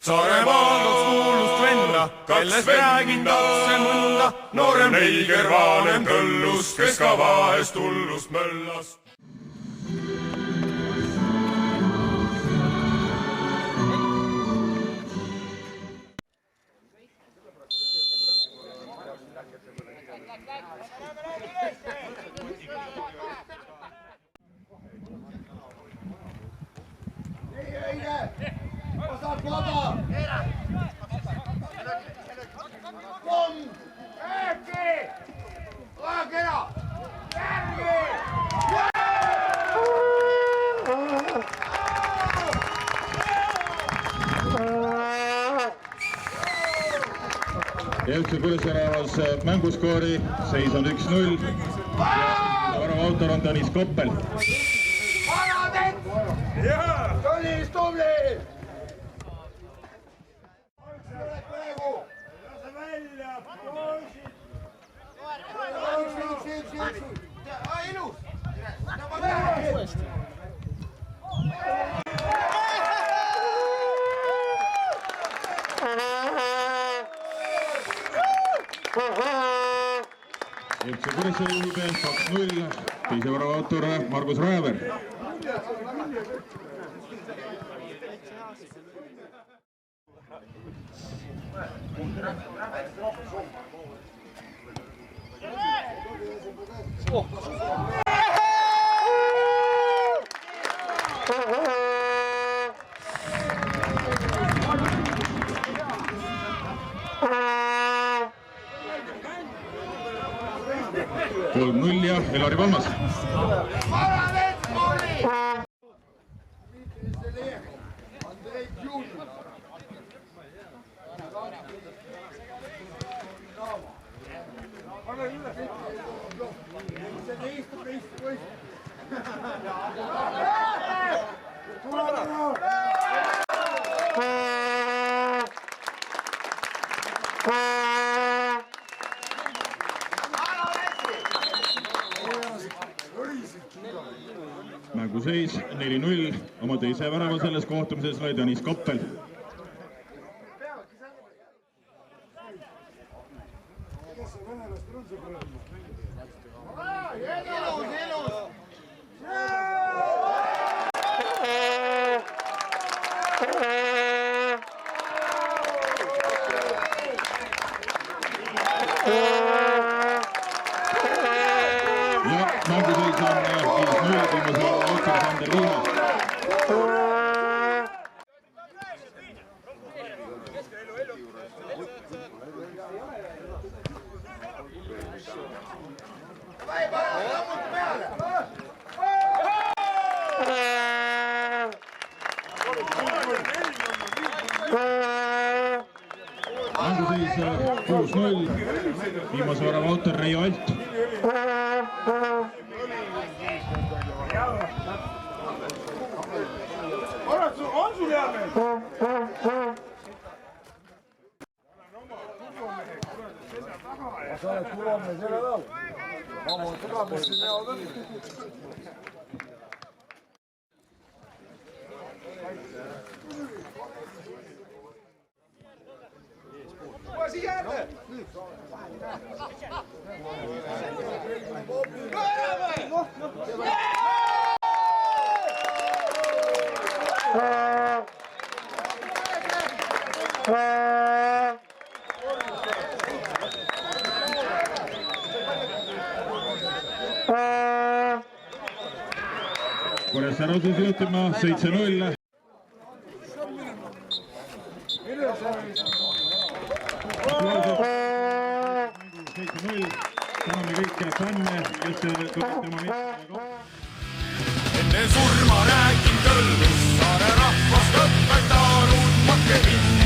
Saaremaal on kuulust venna, kellest räägin tapse mõnda, noorem neiger vanem tõllus, kes ka vahest hullust möllas. Osad vaba! Kom! Äkki! Ajakera! Järgi! Jõudse Kuressaarevas mänguskoori, seis on 1-0 ja värava autor on Tõnis Koppel. Tõnis tubli! Jõudse Kuressaare juurde 2-0, teise värava autor Margus Raever. Kolm 0 ja Elari Palmas. Mänguseis 4-0, oma teise värava selles kohtumises lõi Tõnis Koppel. Ja mänguseis on 5-0, viimase autor Sander Liina. Mänguseis 6-0, viimase värava autor Reijo Alt. On sul hea meel? Sa oled kuvamees selle peal? Ma olen kuvamees siin näol võnd. Kuva siia jälle! Kuressaare osus juhtima 7-0. Täname kõike fänne, kes tulid tema meestega. Enne surma räägin tõllus, saare rahvast õpetanud makke mind.